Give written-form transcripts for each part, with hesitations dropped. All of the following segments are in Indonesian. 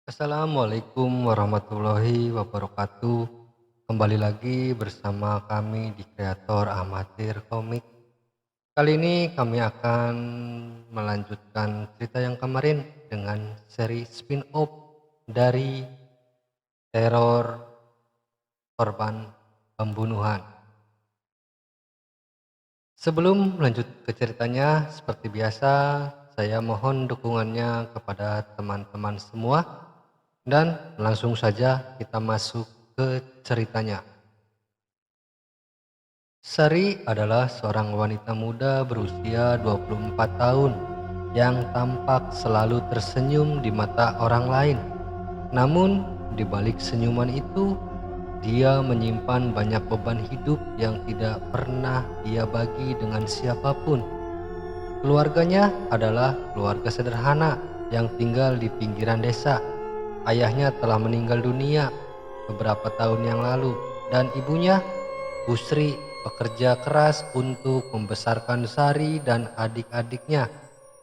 Assalamualaikum warahmatullahi wabarakatuh. Kembali lagi bersama kami di Kreator Amatir Komik. Kali ini kami akan melanjutkan cerita yang kemarin dengan seri spin-off dari teror korban pembunuhan. Sebelum lanjut ke ceritanya, seperti biasa, saya mohon dukungannya kepada teman-teman semua dan langsung saja kita masuk ke ceritanya. Sari adalah seorang wanita muda berusia 24 tahun yang tampak selalu tersenyum di mata orang lain. Namun, di balik senyuman itu, dia menyimpan banyak beban hidup yang tidak pernah dia bagi dengan siapapun. Keluarganya adalah keluarga sederhana yang tinggal di pinggiran desa. Ayahnya telah meninggal dunia beberapa tahun yang lalu dan ibunya, Busri, bekerja keras untuk membesarkan Sari dan adik-adiknya,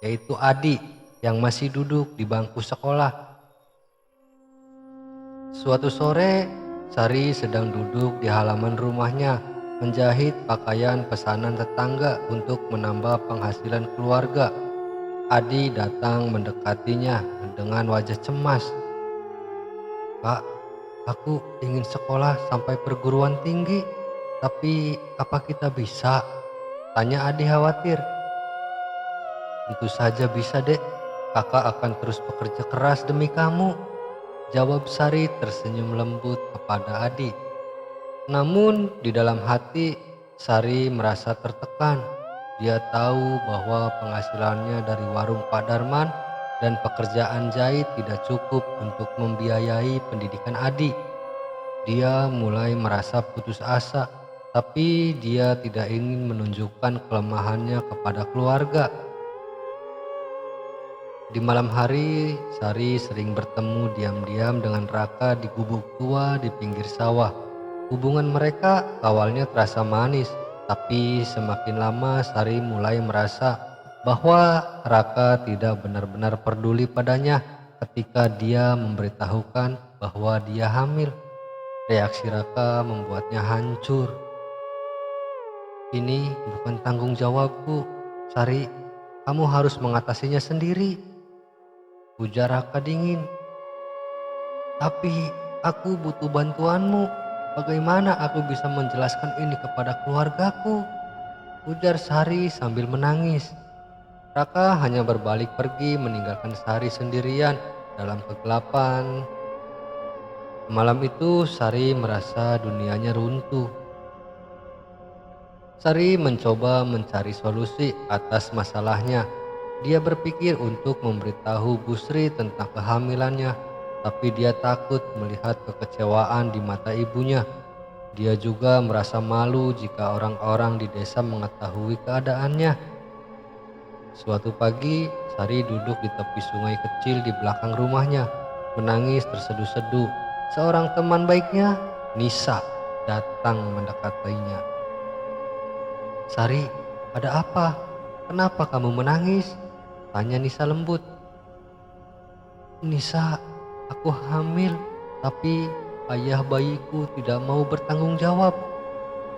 yaitu Adi yang masih duduk di bangku sekolah. Suatu sore, Sari sedang duduk di halaman rumahnya menjahit pakaian pesanan tetangga untuk menambah penghasilan keluarga. Adi datang mendekatinya dengan wajah cemas. "Kak, aku ingin sekolah sampai perguruan tinggi, tapi apa kita bisa?" tanya Adi khawatir. "Tentu saja bisa, Dek. Kakak akan terus bekerja keras demi kamu," jawab Sari tersenyum lembut kepada Adi. Namun di dalam hati, Sari merasa tertekan. Dia tahu bahwa penghasilannya dari warung Pak Darman dan pekerjaan jahit tidak cukup untuk membiayai pendidikan Adi. Dia mulai merasa putus asa, tapi dia tidak ingin menunjukkan kelemahannya kepada keluarga. Di malam hari, Sari sering bertemu diam-diam dengan Raka di gubuk tua di pinggir sawah. Hubungan mereka awalnya terasa manis, tapi semakin lama Sari mulai merasa bahwa Raka tidak benar-benar peduli padanya ketika dia memberitahukan bahwa dia hamil. Reaksi Raka membuatnya hancur. "Ini bukan tanggung jawabku, Sari. Kamu harus mengatasinya sendiri," ujar Raka dingin. "Tapi aku butuh bantuanmu. Bagaimana aku bisa menjelaskan ini kepada keluargaku?" ujar Sari sambil menangis. Raka hanya berbalik pergi meninggalkan Sari sendirian dalam kegelapan. Malam itu Sari merasa dunianya runtuh. Sari mencoba mencari solusi atas masalahnya. Dia berpikir untuk memberitahu Busri tentang kehamilannya, tapi dia takut melihat kekecewaan di mata ibunya. Dia juga merasa malu jika orang-orang di desa mengetahui keadaannya. Suatu pagi, Sari duduk di tepi sungai kecil di belakang rumahnya, menangis terseduh-seduh. Seorang teman baiknya, Nisa, datang mendekatinya. "Sari, ada apa? Kenapa kamu menangis?" tanya Nisa lembut. "Nisa, aku hamil, tapi ayah bayiku tidak mau bertanggung jawab,"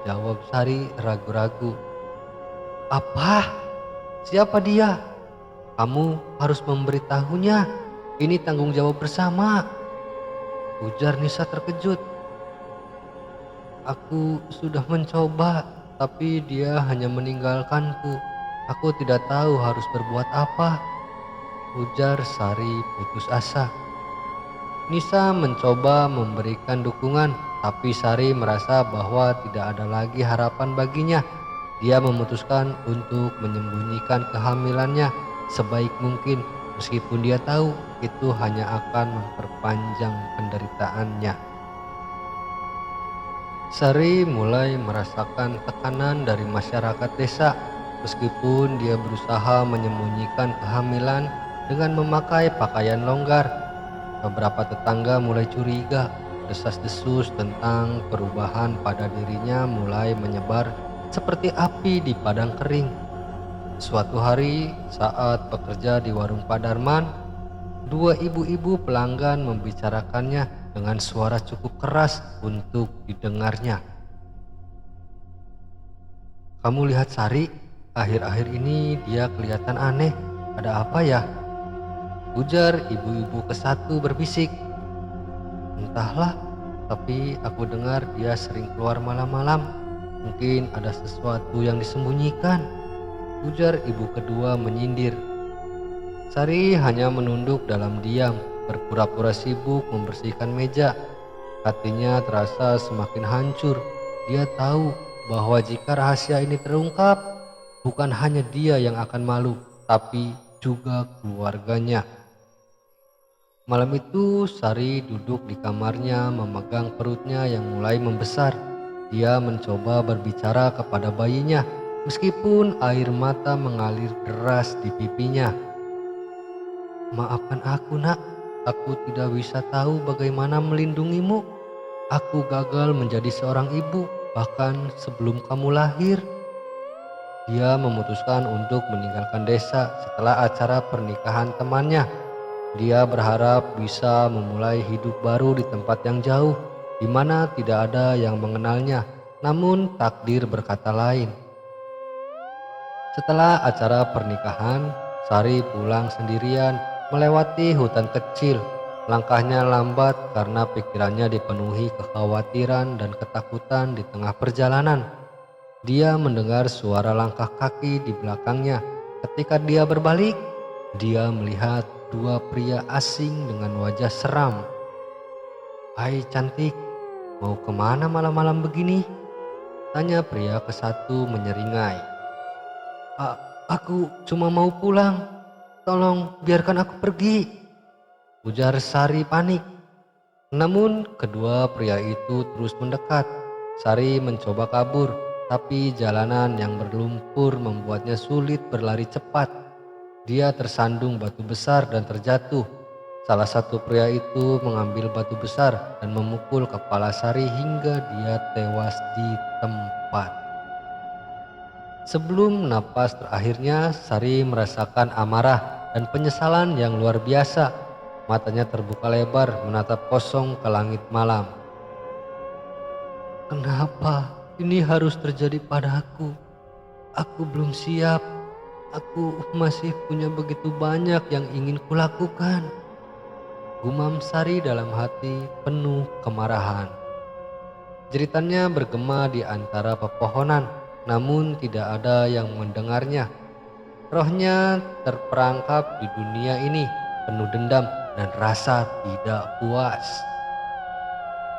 jawab Sari ragu-ragu. "Apa? Siapa dia? Kamu harus memberitahunya. Ini tanggung jawab bersama," ujar Nisa terkejut. "Aku sudah mencoba, tapi dia hanya meninggalkanku. Aku tidak tahu harus berbuat apa," ujar Sari putus asa. Nisa mencoba memberikan dukungan, tapi Sari merasa bahwa tidak ada lagi harapan baginya. Dia memutuskan untuk menyembunyikan kehamilannya sebaik mungkin, meskipun dia tahu itu hanya akan memperpanjang penderitaannya. Sari mulai merasakan tekanan dari masyarakat desa, meskipun dia berusaha menyembunyikan kehamilan dengan memakai pakaian longgar. Beberapa tetangga mulai curiga. Desas-desus tentang perubahan pada dirinya mulai menyebar seperti api di padang kering. Suatu hari saat bekerja di warung Pak Darman, Dua ibu-ibu pelanggan membicarakannya dengan suara cukup keras untuk didengarnya. "Kamu lihat Sari? Akhir-akhir ini dia kelihatan aneh. Ada apa ya?" ujar ibu-ibu ke satu berbisik. "Entahlah, tapi aku dengar dia sering keluar malam-malam. Mungkin ada sesuatu yang disembunyikan," ujar ibu kedua menyindir. Sari hanya menunduk dalam diam, berpura-pura sibuk membersihkan meja. Hatinya terasa semakin hancur. Dia tahu bahwa jika rahasia ini terungkap, bukan hanya dia yang akan malu, tapi juga keluarganya. Malam itu Sari duduk di kamarnya memegang perutnya yang mulai membesar. Dia mencoba berbicara kepada bayinya meskipun air mata mengalir deras di pipinya. "Maafkan aku nak, aku tidak bisa tahu bagaimana melindungimu. Aku gagal menjadi seorang ibu bahkan sebelum kamu lahir." Dia memutuskan untuk meninggalkan desa setelah acara pernikahan temannya. Dia berharap bisa memulai hidup baru di tempat yang jauh, di mana tidak ada yang mengenalnya. Namun takdir berkata lain. Setelah acara pernikahan, Sari pulang sendirian melewati hutan kecil. Langkahnya lambat karena pikirannya dipenuhi kekhawatiran dan ketakutan di tengah perjalanan. Dia mendengar suara langkah kaki di belakangnya. Ketika dia berbalik, dia melihat dua pria asing dengan wajah seram. "Hai cantik, mau kemana malam-malam begini?" tanya pria ke satu menyeringai. Aku cuma mau pulang. Tolong biarkan aku pergi," ujar Sari panik. Namun kedua pria itu terus mendekat. Sari mencoba kabur, tapi jalanan yang berlumpur membuatnya sulit berlari cepat. Dia tersandung batu besar dan terjatuh. Salah satu pria itu mengambil batu besar dan memukul kepala Sari hingga dia tewas di tempat. Sebelum napas terakhirnya, Sari merasakan amarah dan penyesalan yang luar biasa. Matanya terbuka lebar menatap kosong ke langit malam. "Kenapa ini harus terjadi padaku? Aku belum siap. Aku masih punya begitu banyak yang ingin kulakukan," gumam Sari dalam hati penuh kemarahan. Jeritannya bergema di antara pepohonan, namun tidak ada yang mendengarnya. Rohnya terperangkap di dunia ini, penuh dendam dan rasa tidak puas.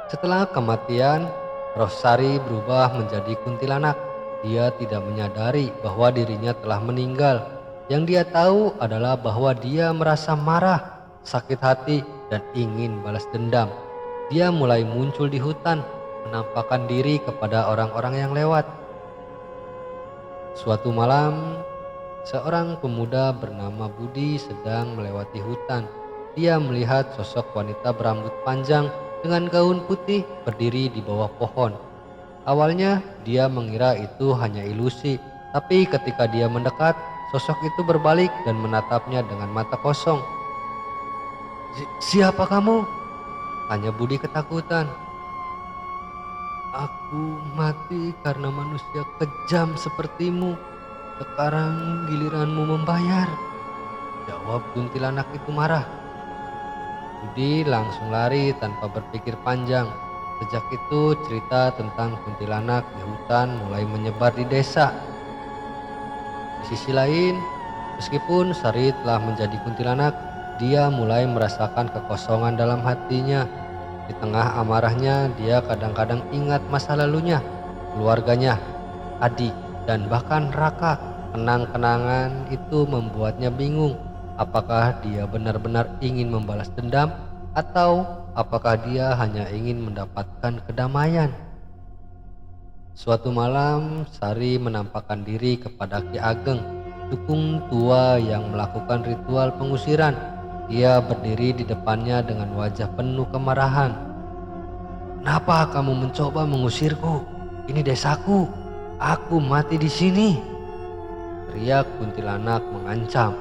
Setelah kematian, roh Sari berubah menjadi kuntilanak. Dia tidak menyadari bahwa dirinya telah meninggal. Yang dia tahu adalah bahwa dia merasa marah, sakit hati, dan ingin balas dendam. Dia mulai muncul di hutan, menampakkan diri kepada orang-orang yang lewat. Suatu malam, seorang pemuda bernama Budi sedang melewati hutan. Dia melihat sosok wanita berambut panjang dengan gaun putih berdiri di bawah pohon. Awalnya dia mengira itu hanya ilusi, tapi ketika dia mendekat, sosok itu berbalik dan menatapnya dengan mata kosong. Siapa kamu?" tanya Budi ketakutan. "Aku mati karena manusia kejam sepertimu. Sekarang giliranmu membayar," jawab kuntilanak itu marah. Budi langsung lari tanpa berpikir panjang. Sejak itu cerita tentang kuntilanak di hutan mulai menyebar di desa. Di sisi lain, meskipun Sari telah menjadi kuntilanak, dia mulai merasakan kekosongan dalam hatinya. Di tengah amarahnya, dia kadang-kadang ingat masa lalunya, keluarganya, adik, dan bahkan Raka. Kenang-kenangan itu membuatnya bingung. Apakah dia benar-benar ingin membalas dendam, atau apakah dia hanya ingin mendapatkan kedamaian? Suatu malam, Sari menampakkan diri kepada Ki Ageng, dukun tua yang melakukan ritual pengusiran. Dia berdiri di depannya dengan wajah penuh kemarahan. "Kenapa kamu mencoba mengusirku? Ini desaku. Aku mati di sini," teriak kuntilanak mengancam.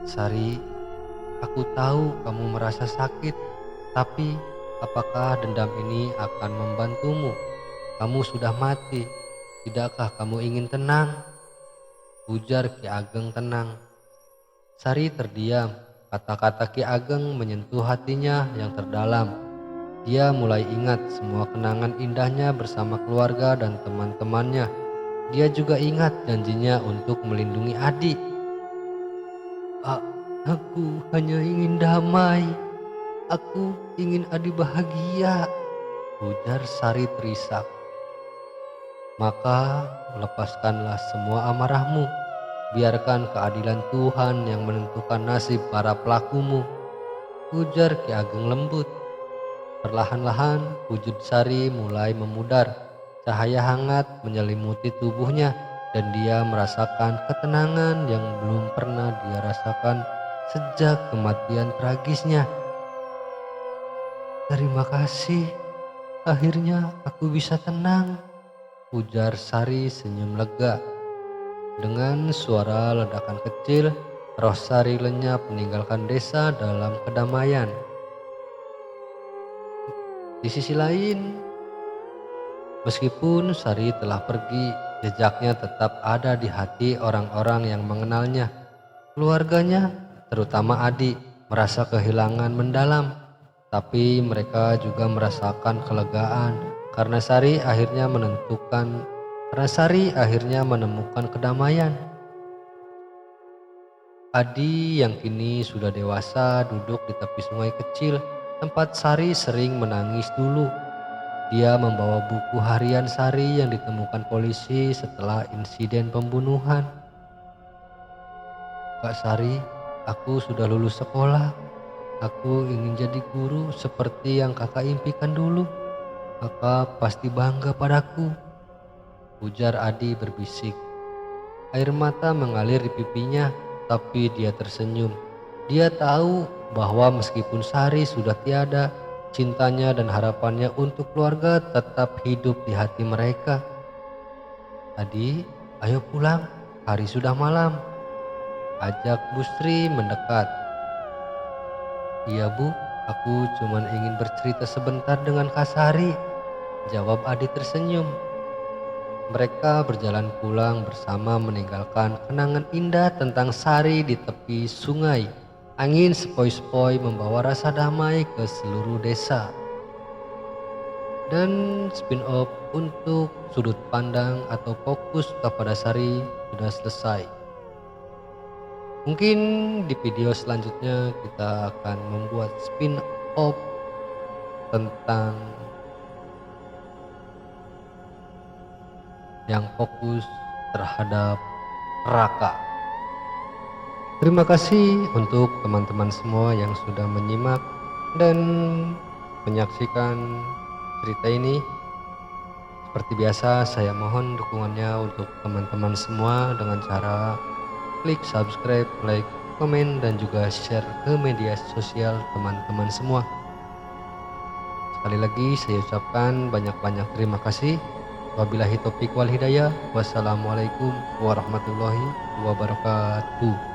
"Sari, Aku tahu kamu merasa sakit, tapi apakah dendam ini akan membantumu? Kamu sudah mati. Tidakkah kamu ingin tenang? Ujar Ki Ageng tenang. Sari terdiam. Kata-kata Ki Ageng menyentuh hatinya yang terdalam. Dia mulai ingat semua kenangan indahnya bersama keluarga dan teman-temannya. Dia juga ingat janjinya untuk melindungi adik. "A- Aku hanya ingin damai. Aku ingin adik bahagia," ujar Sari terisak. "Maka lepaskanlah semua amarahmu. Biarkan keadilan Tuhan yang menentukan nasib para pelakumu," ujar Ki Ageng lembut. Perlahan-lahan wujud Sari mulai memudar. Cahaya hangat menyelimuti tubuhnya dan dia merasakan ketenangan yang belum pernah dia rasakan sejak kematian tragisnya. "Terima kasih, akhirnya aku bisa tenang," ujar Sari senyum lega. Dengan suara ledakan kecil, roh Sari lenyap meninggalkan desa dalam kedamaian. Di sisi lain, meskipun Sari telah pergi, jejaknya tetap ada di hati orang-orang yang mengenalnya. Keluarganya, terutama Adi, merasa kehilangan mendalam, tapi mereka juga merasakan kelegaan karena Sari akhirnya menemukan kedamaian. Adi yang kini sudah dewasa duduk di tepi sungai kecil tempat Sari sering menangis dulu. Dia membawa buku harian Sari yang ditemukan polisi setelah insiden pembunuhan. "Kak Sari, aku sudah lulus sekolah. Aku ingin jadi guru seperti yang kakak impikan dulu. Kakak pasti bangga padaku," ujar Adi berbisik. Air mata mengalir di pipinya, tapi dia tersenyum. Dia tahu bahwa meskipun Sari sudah tiada, cintanya dan harapannya untuk keluarga tetap hidup di hati mereka. "Adi, ayo pulang. Hari sudah malam," ajak Bu Sri mendekat. "Iya Bu, aku cuma ingin bercerita sebentar dengan Kak Sari," jawab Adi tersenyum. Mereka berjalan pulang bersama meninggalkan kenangan indah tentang Sari di tepi sungai. Angin sepoi-sepoi membawa rasa damai ke seluruh desa. Dan spin-off untuk sudut pandang atau fokus kepada Sari sudah selesai. Mungkin di video selanjutnya kita akan membuat spin-off tentang yang fokus terhadap Raka. Terima kasih untuk teman-teman semua yang sudah menyimak dan menyaksikan cerita ini. Seperti biasa, saya mohon dukungannya untuk teman-teman semua dengan cara klik subscribe, like, komen, dan juga share ke media sosial teman-teman semua. Sekali lagi saya ucapkan banyak-banyak terima kasih. Wabillahi taufiq wal hidayah. Wassalamualaikum warahmatullahi wabarakatuh.